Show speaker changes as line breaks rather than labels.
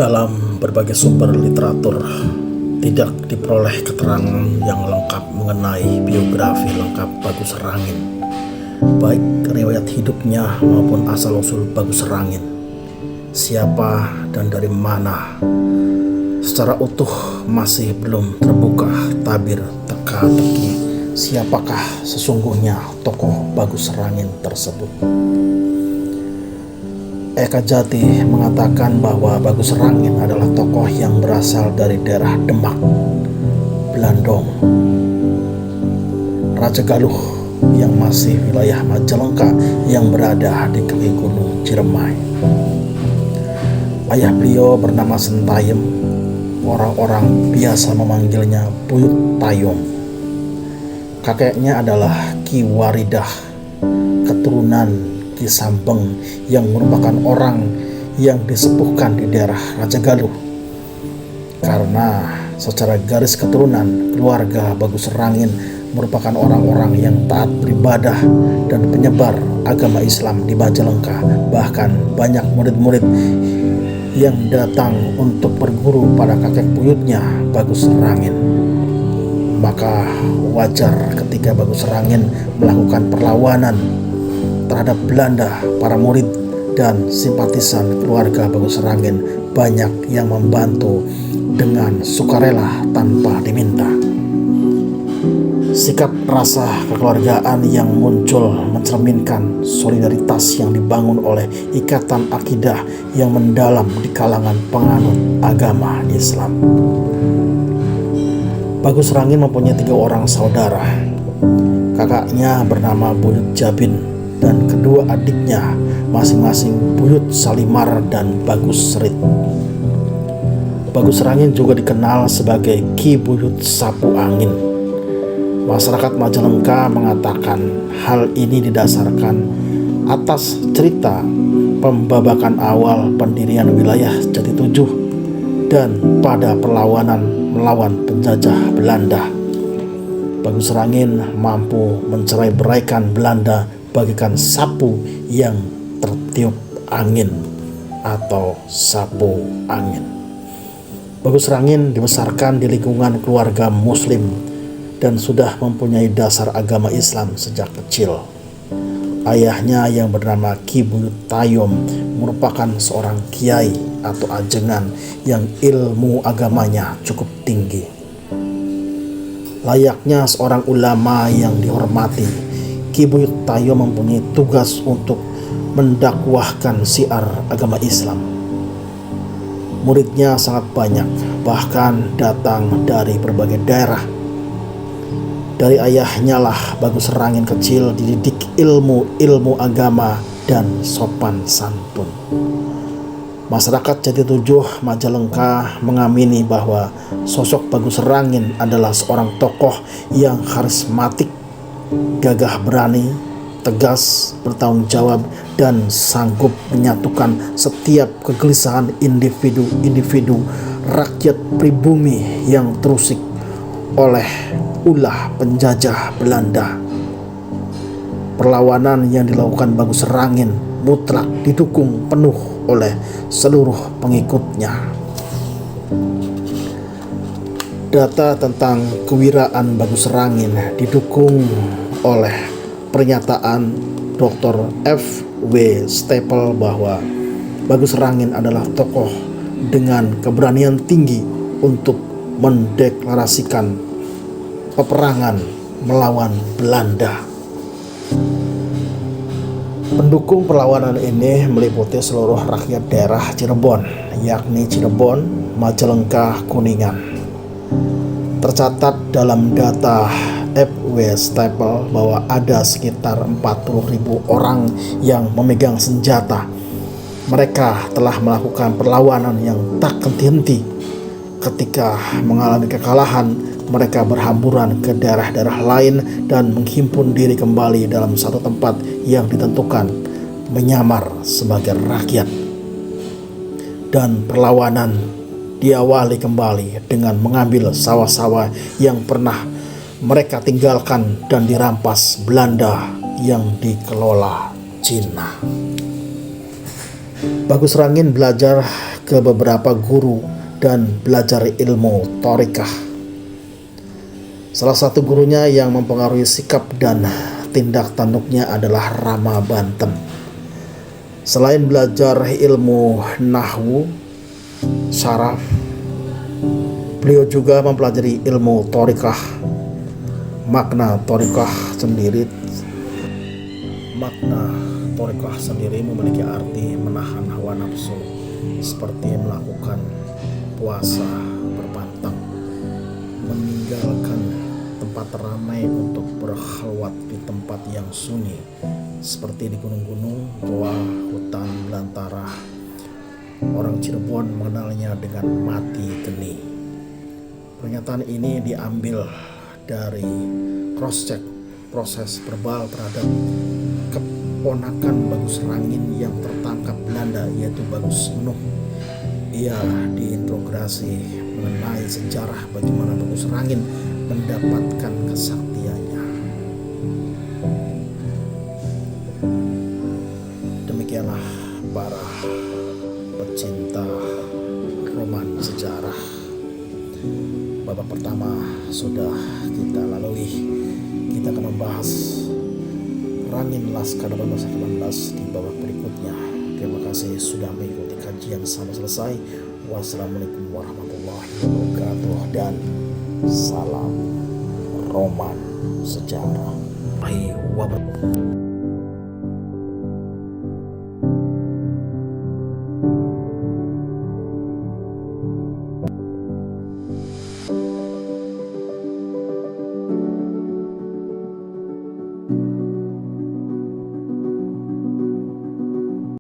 Dalam berbagai sumber literatur tidak diperoleh keterangan yang lengkap mengenai biografi lengkap Bagus Serangin, baik riwayat hidupnya maupun asal-usul Bagus Serangin. Siapa dan dari mana secara utuh masih belum terbuka tabir teka-teki siapakah sesungguhnya tokoh Bagus Serangin tersebut. Eka Jati mengatakan bahwa Bagus Serangin adalah tokoh yang berasal dari daerah Demak, Blandong, Raja Galuh yang masih wilayah Majalengka yang berada di kaki Gunung Ciremai. Ayah beliau bernama Sentayem, orang-orang biasa memanggilnya Buyut Tayom. Kakeknya adalah Ki Waridah, keturunan Ki Sambeng yang merupakan orang yang disepuhkan di daerah Raja Galuh. Karena secara garis keturunan, keluarga Bagus Serangin merupakan orang-orang yang taat beribadah dan penyebar agama Islam di Majalengka. Bahkan banyak murid-murid yang datang untuk berguru pada kakek buyutnya Bagus Serangin. Maka wajar ketika Bagus Serangin melakukan perlawanan terhadap Belanda, para murid dan simpatisan keluarga Bagus Serangin banyak yang membantu dengan sukarela tanpa diminta. Sikap rasa kekeluargaan yang muncul mencerminkan solidaritas yang dibangun oleh ikatan akidah yang mendalam di kalangan penganut agama Islam. Bagus Serangin mempunyai 3 orang saudara. Kakaknya bernama Buyut Jabin dan kedua adiknya masing-masing Buyut Salimar dan Bagus Serit. Bagus Serangin juga dikenal sebagai Ki Buyut Sapu Angin. Masyarakat Majalengka mengatakan hal ini didasarkan atas cerita pembabakan awal pendirian wilayah Jati Tujuh dan pada perlawanan melawan penjajah Belanda. Bagus Serangin mampu mencerai-beraikan Belanda bagikan sapu yang tertiup angin atau sapu angin. Bagus Serangin dibesarkan di lingkungan keluarga muslim dan sudah mempunyai dasar agama Islam sejak kecil. Ayahnya yang bernama Ki Buyut Tayom merupakan seorang kiai atau ajengan yang ilmu agamanya cukup tinggi. Layaknya seorang ulama yang dihormati, Ki Buyut Tayom mempunyai tugas untuk mendakwahkan syiar agama Islam. Muridnya sangat banyak, bahkan datang dari berbagai daerah. Dari ayahnya lah Bagus Serangin kecil dididik ilmu agama dan sopan santun. Masyarakat Jati Tujuh Majalengka mengamini bahwa sosok Bagus Serangin adalah seorang tokoh yang karismatik, gagah berani, tegas, bertanggung jawab, dan sanggup menyatukan setiap kegelisahan individu rakyat pribumi yang terusik oleh ulah penjajah Belanda. Perlawanan yang dilakukan Bagus Serangin mutlak didukung penuh oleh seluruh pengikutnya. Data tentang kewiraan Bagus Serangin didukung oleh pernyataan Dr. F. W. Staple bahwa Bagus Serangin adalah tokoh dengan keberanian tinggi untuk mendeklarasikan peperangan melawan Belanda. Pendukung perlawanan ini meliputi seluruh rakyat daerah Cirebon, yakni Cirebon, Majalengka, Kuningan. Tercatat dalam data F.W. Staple bahwa ada sekitar 40.000 orang yang memegang senjata. Mereka telah melakukan perlawanan yang tak henti-henti. Ketika mengalami kekalahan, mereka berhamburan ke daerah-daerah lain dan menghimpun diri kembali dalam satu tempat yang ditentukan, menyamar sebagai rakyat. Dan perlawanan diawali kembali dengan mengambil sawah-sawah yang pernah mereka tinggalkan dan dirampas Belanda yang dikelola Cina. Bagus Serangin belajar ke beberapa guru dan belajar ilmu thariqah. Salah satu gurunya yang mempengaruhi sikap dan tindak tanduknya adalah Rama Banten. Selain belajar ilmu nahwu, syaraf, beliau juga mempelajari ilmu thariqah. Makna thariqah sendiri memiliki arti menahan hawa nafsu, seperti melakukan puasa berpantang, meninggalkan tempat ramai untuk berkhalwat di tempat yang sunyi, seperti di gunung-gunung, goa, hutan belantara. Orang Cirebon mengenalnya dengan mati geni. Pernyataan ini diambil dari cross-check proses verbal terhadap keponakan Bagus Rangin yang tertangkap Belanda, yaitu Bagus Menuh. Ia diinterogasi mengenai sejarah bagaimana Bagus Rangin mendapatkan kesaktiannya. Demikianlah para pecinta roman sejarah. Babak pertama sudah kita lalui. Kita akan membahas Rangin Laskar 1818 di babak berikutnya. Terima kasih sudah mengikuti kajian sampai selesai. Wassalamualaikum warahmatullahi wabarakatuh dan salam roman sejarah. Wabarakatuh.